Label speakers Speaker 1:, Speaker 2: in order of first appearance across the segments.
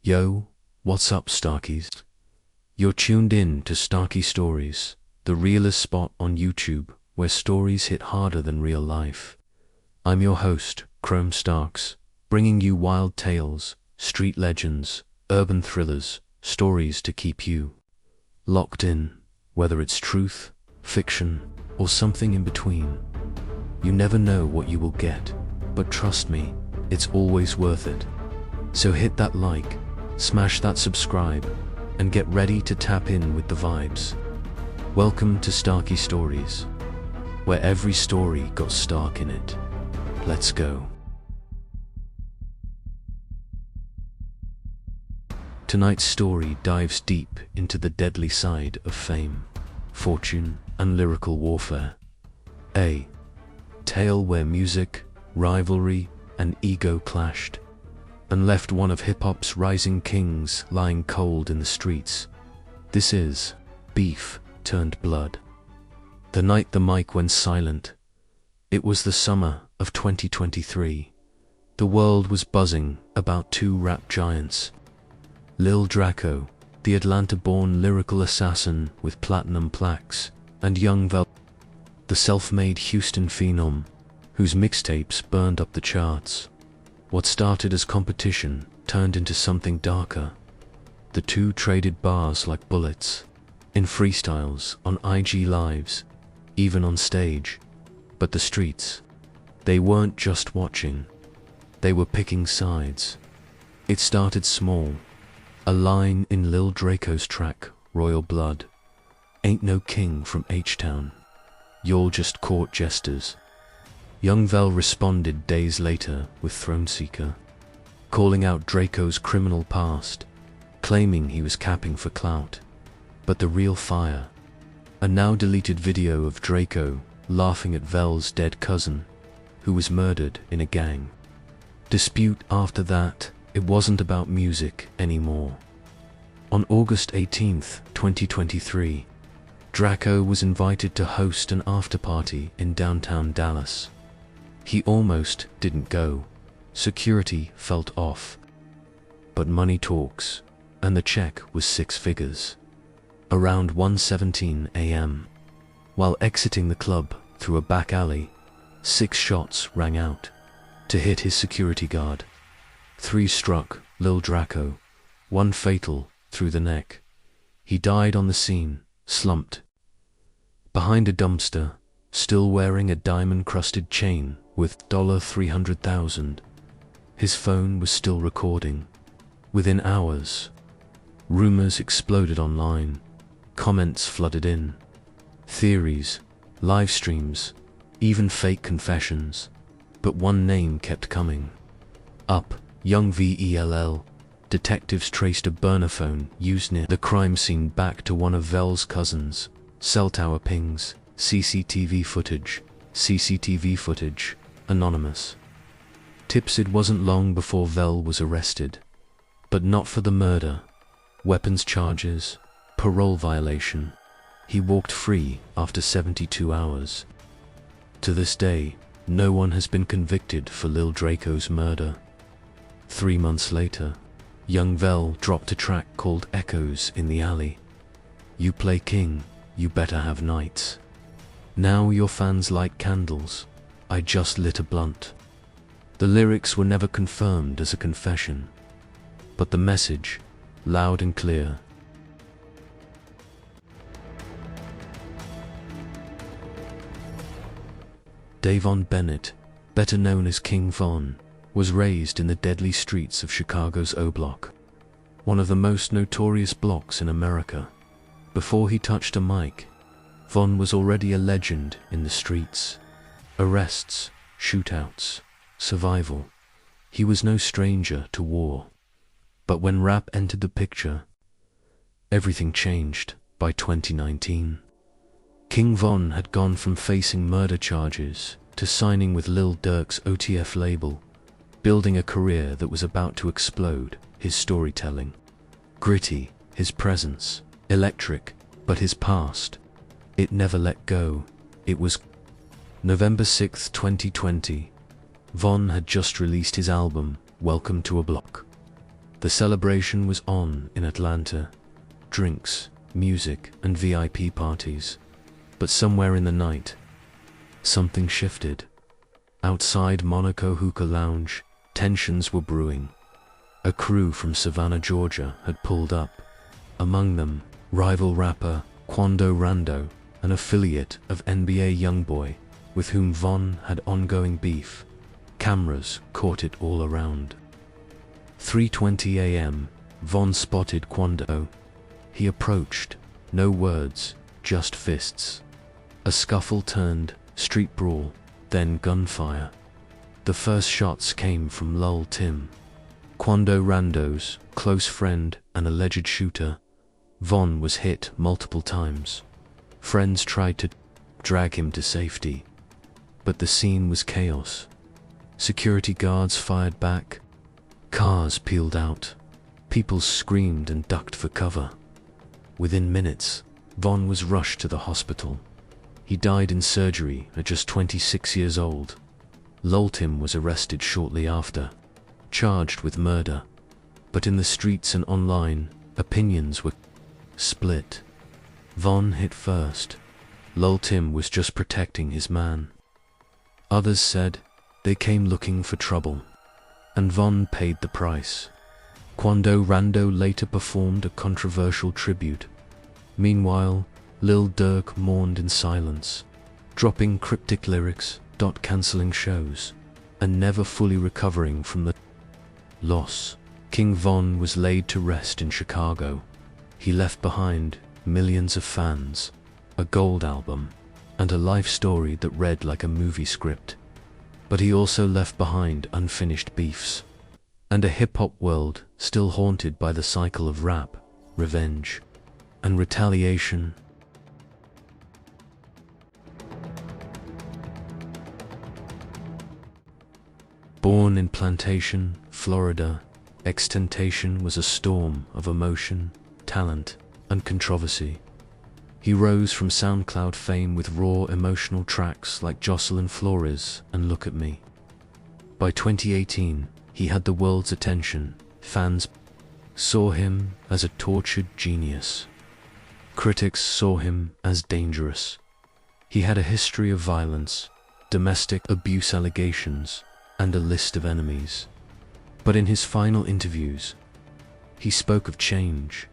Speaker 1: Yo, what's up, Starkies? You're tuned in to Starky Stories, the realest spot on YouTube where stories hit harder than real life. I'm your host, ChromeStark, bringing you wild tales, street legends, urban thrillers, stories to keep you locked in, whether it's truth, fiction, or something in between. You never know what you will get, but trust me, it's always worth it. So hit that like, smash that subscribe, and get ready to tap in with the vibes. Welcome to Starky Stories, where every story got Stark in it. Let's go. Tonight's story dives deep into the deadly side of fame, fortune, and lyrical warfare. A tale where music, rivalry, and ego clashed, and left one of hip-hop's rising kings lying cold in the streets. This is Beef Turned Blood. The night the mic went silent. It was the summer of 2023. The world was buzzing about two rap giants. Lil Draco, the Atlanta-born lyrical assassin with platinum plaques, and Young Vel, the self-made Houston phenom, whose mixtapes burned up the charts. What started as competition turned into something darker. The two traded bars like bullets, in freestyles, on IG Lives, even on stage. But the streets, they weren't just watching, they were picking sides. It started small. A line in Lil Draco's track, Royal Blood. Ain't no king from H-Town. Y'all just court jesters. Young Vel responded days later with Throneseeker, calling out Draco's criminal past, claiming he was capping for clout. But the real fire, a now deleted video of Draco laughing at Vel's dead cousin, who was murdered in a gang dispute. After that, it wasn't about music anymore. On August 18th, 2023, Draco was invited to host an after-party in downtown Dallas. He almost didn't go. Security felt off. But money talks, and the check was 6 figures. Around 1:17 a.m., while exiting the club through a back alley, 6 shots rang out to hit his security guard. 3 struck Lil Draco, 1 fatal through the neck. He died on the scene, slumped behind a dumpster, still wearing a diamond-crusted chain with $300,000. His phone was still recording. Within hours, rumors exploded online, comments flooded in, theories, live streams, even fake confessions. But one name kept coming up. Young Vel. Detectives traced a burner phone used near the crime scene back to one of Vel's cousins. Cell tower pings, CCTV footage, anonymous. Tips. It wasn't long before Vel was arrested, but not for the murder, weapons charges, parole violation. He walked free after 72 hours. To this day, no one has been convicted for Lil Draco's murder. 3 months later, Young Vel dropped a track called Echoes in the Alley. You play king, you better have nights. Now your fans light candles, I just lit a blunt. The lyrics were never confirmed as a confession, but the message, loud and clear. Davon Bennett, better known as King Von, was raised in the deadly streets of Chicago's O Block, one of the most notorious blocks in America. Before he touched a mic, Von was already a legend in the streets. Arrests, shootouts, survival. He was no stranger to war. But when rap entered the picture, everything changed. By 2019, King Von had gone from facing murder charges to signing with Lil Durk's OTF label, building a career that was about to explode. His storytelling, gritty, his presence, electric, but his past, it never let go. It was November 6, 2020. Von had just released his album, Welcome to a Block. The celebration was on in Atlanta. Drinks, music, and VIP parties. But somewhere in the night, something shifted. Outside Monaco Hookah Lounge, tensions were brewing. A crew from Savannah, Georgia had pulled up. Among them, rival rapper Quando Rando, an affiliate of NBA Youngboy, with whom Von had ongoing beef. Cameras caught it all around. 3:20 a.m., Von spotted Quando. He approached, no words, just fists. A scuffle turned, street brawl, then gunfire. The first shots came from Lul Tim, Quando Rando's close friend and alleged shooter. Von was hit multiple times. Friends tried to drag him to safety, but the scene was chaos. Security guards fired back. Cars peeled out. People screamed and ducked for cover. Within minutes, Von was rushed to the hospital. He died in surgery at just 26 years old. Lul Tim was arrested shortly after, charged with murder. But in the streets and online, opinions were split. Von hit first. Lul Tim was just protecting his man. Others said they came looking for trouble. And Von paid the price. Quando Rando later performed a controversial tribute. Meanwhile, Lil Durk mourned in silence, dropping cryptic lyrics, cancelling shows, and never fully recovering from the loss. King Von was laid to rest in Chicago. He left behind millions of fans, a gold album, and a life story that read like a movie script. But he also left behind unfinished beefs, and a hip-hop world still haunted by the cycle of rap, revenge, and retaliation. Born in Plantation, Florida, XXXTentacion was a storm of emotion, talent, and controversy. He rose from SoundCloud fame with raw emotional tracks like Jocelyn Flores and Look at Me. By 2018, he had the world's attention. Fans saw him as a tortured genius. Critics saw him as dangerous. He had a history of violence, domestic abuse allegations, and a list of enemies. But in his final interviews, he spoke of change,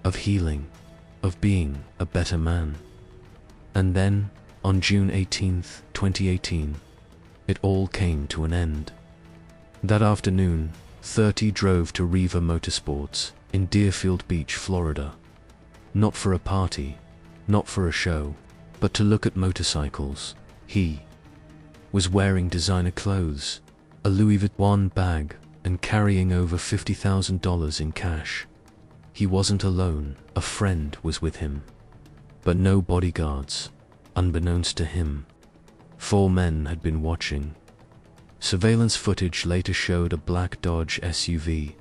Speaker 1: of healing, of being a better man. And then, on June 18, 2018, it all came to an end. That afternoon, 30 drove to Riva Motorsports in Deerfield Beach, Florida. Not for a party, not for a show, but to look at motorcycles. He was wearing designer clothes, a Louis Vuitton bag, and carrying over $50,000 in cash. He wasn't alone, a friend was with him. But no bodyguards, unbeknownst to him. 4 men had been watching. Surveillance footage later showed a black Dodge SUV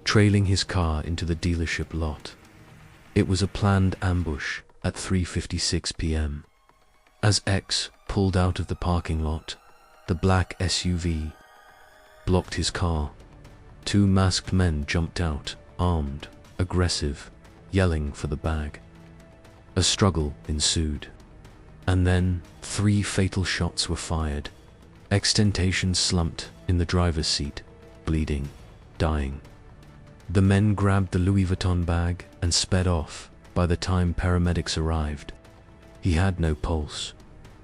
Speaker 1: trailing his car into the dealership lot. It was a planned ambush at 3:56 p.m. As X pulled out of the parking lot, the black SUV blocked his car. 2 masked men jumped out, armed, aggressive, yelling for the bag. A struggle ensued. And then 3 fatal shots were fired. XXXTentacion slumped in the driver's seat, bleeding, dying. The men grabbed the Louis Vuitton bag and sped off. By the time paramedics arrived, he had no pulse.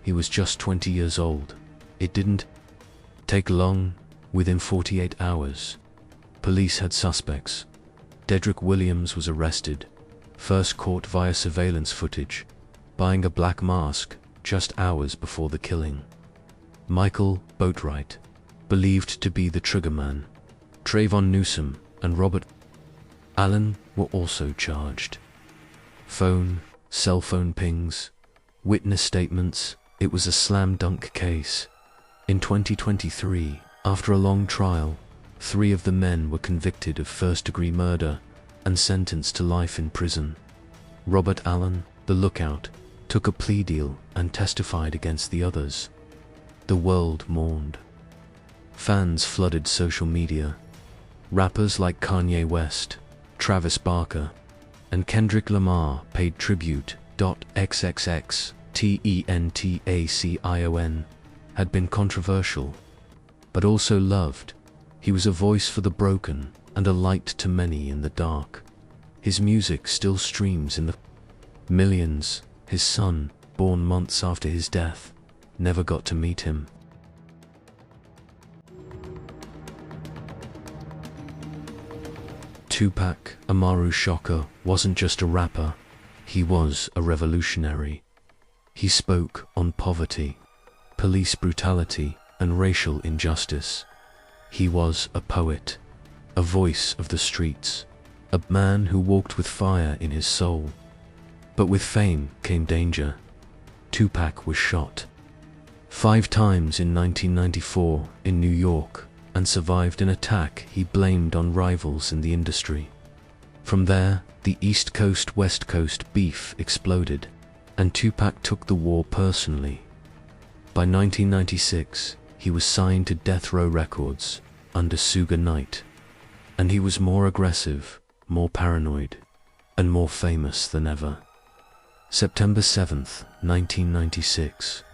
Speaker 1: He was just 20 years old. It didn't take long. Within 48 hours, police had suspects. Dedrick Williams was arrested, first caught via surveillance footage, buying a black mask just hours before the killing. Michael Boatwright, believed to be the triggerman. Trayvon Newsom and Robert Allen were also charged. Cell phone pings, witness statements. It was a slam dunk case. In 2023, after a long trial, 3 of the men were convicted of first-degree murder and sentenced to life in prison. Robert Allen, the lookout, took a plea deal and testified against the others. The world mourned. Fans flooded social media. Rappers like Kanye West, Travis Barker, and Kendrick Lamar paid tribute. XXX had been controversial, but also loved. He was a voice for the broken and a light to many in the dark. His music still streams in the millions. His son, born months after his death, never got to meet him. Tupac Amaru Shakur wasn't just a rapper, he was a revolutionary. He spoke on poverty, police brutality, and racial injustice. He was a poet, a voice of the streets, a man who walked with fire in his soul. But with fame came danger. Tupac was shot 5 times in 1994 in New York and survived an attack he blamed on rivals in the industry. From there, the East Coast-West Coast beef exploded, and Tupac took the war personally. By 1996, he was signed to Death Row Records under Suge Knight, and he was more aggressive, more paranoid, and more famous than ever. September 7th, 1996.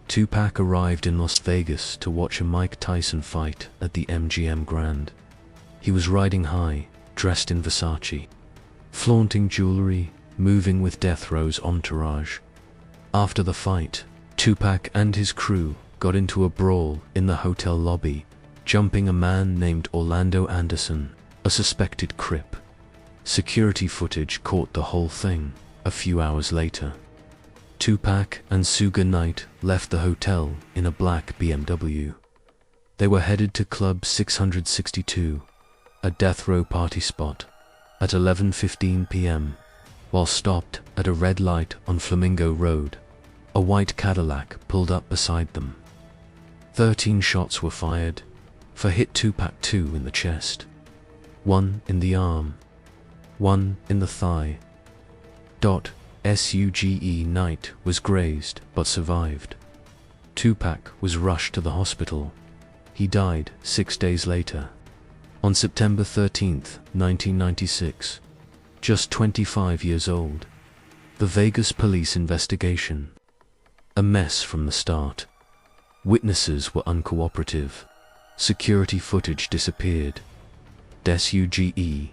Speaker 1: Tupac arrived in Las Vegas to watch a Mike Tyson fight at the MGM Grand. He was riding high, dressed in Versace, flaunting jewelry, moving with Death Row's entourage. After the fight, Tupac and his crew got into a brawl in the hotel lobby, jumping a man named Orlando Anderson, a suspected Crip. Security footage caught the whole thing. A few hours later, Tupac and Suge Knight left the hotel in a black BMW. They were headed to Club 662, a death row party spot, at 11:15 p.m. While stopped at a red light on Flamingo Road, a white Cadillac pulled up beside them. 13 shots were fired, for hit Tupac 2 in the chest, 1 in the arm, 1 in the thigh. Suge Knight was grazed but survived. Tupac was rushed to the hospital. He died 6 days later, on September 13th, 1996, just 25 years old. The Vegas police investigation. A mess from the start. Witnesses were uncooperative. Security footage disappeared. Suge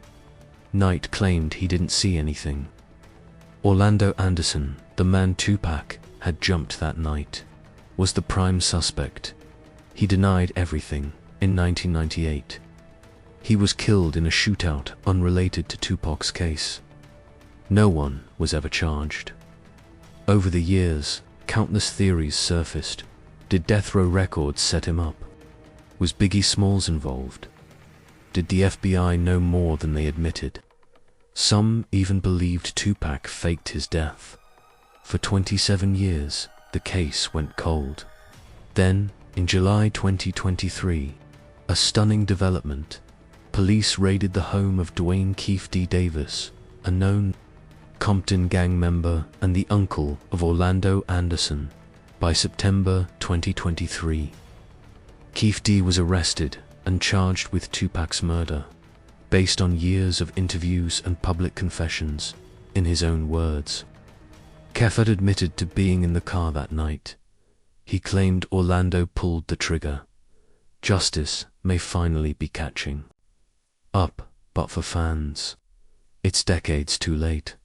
Speaker 1: Knight claimed he didn't see anything. Orlando Anderson, the man Tupac had jumped that night, was the prime suspect. He denied everything in 1998. He was killed in a shootout unrelated to Tupac's case. No one was ever charged. Over the years, countless theories surfaced. Did Death Row Records set him up? Was Biggie Smalls involved? Did the FBI know more than they admitted? Some even believed Tupac faked his death. For 27 years, the case went cold. Then, in July 2023, a stunning development. Police raided the home of Dwayne Keefe D. Davis, a known Compton gang member and the uncle of Orlando Anderson. By September 2023, Keefe D. was arrested and charged with Tupac's murder, based on years of interviews and public confessions. In his own words, Keefe had admitted to being in the car that night. He claimed Orlando pulled the trigger. Justice may finally be catching up, but for fans, it's decades too late.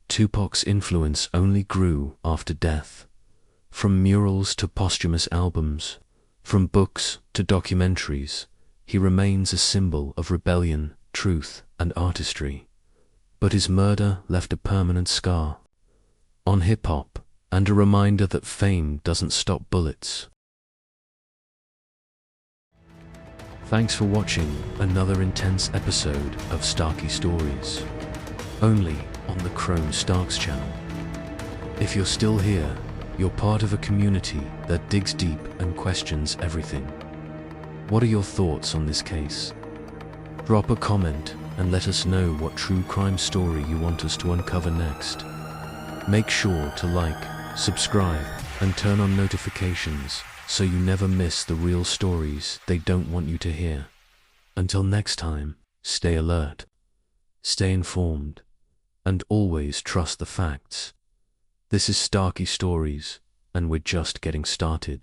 Speaker 1: Tupac's influence only grew after death. From murals to posthumous albums, from books to documentaries, he remains a symbol of rebellion, truth, and artistry. But his murder left a permanent scar on hip-hop and a reminder that fame doesn't stop bullets. Thanks for watching another intense episode of Starky Stories, only on the ChromeStark's channel. If you're still here, you're part of a community that digs deep and questions everything. What are your thoughts on this case? Drop a comment and let us know what true crime story you want us to uncover next. Make sure to like, subscribe, and turn on notifications so you never miss the real stories they don't want you to hear. Until next time, stay alert, stay informed, and always trust the facts. This is Starky Stories, and we're just getting started.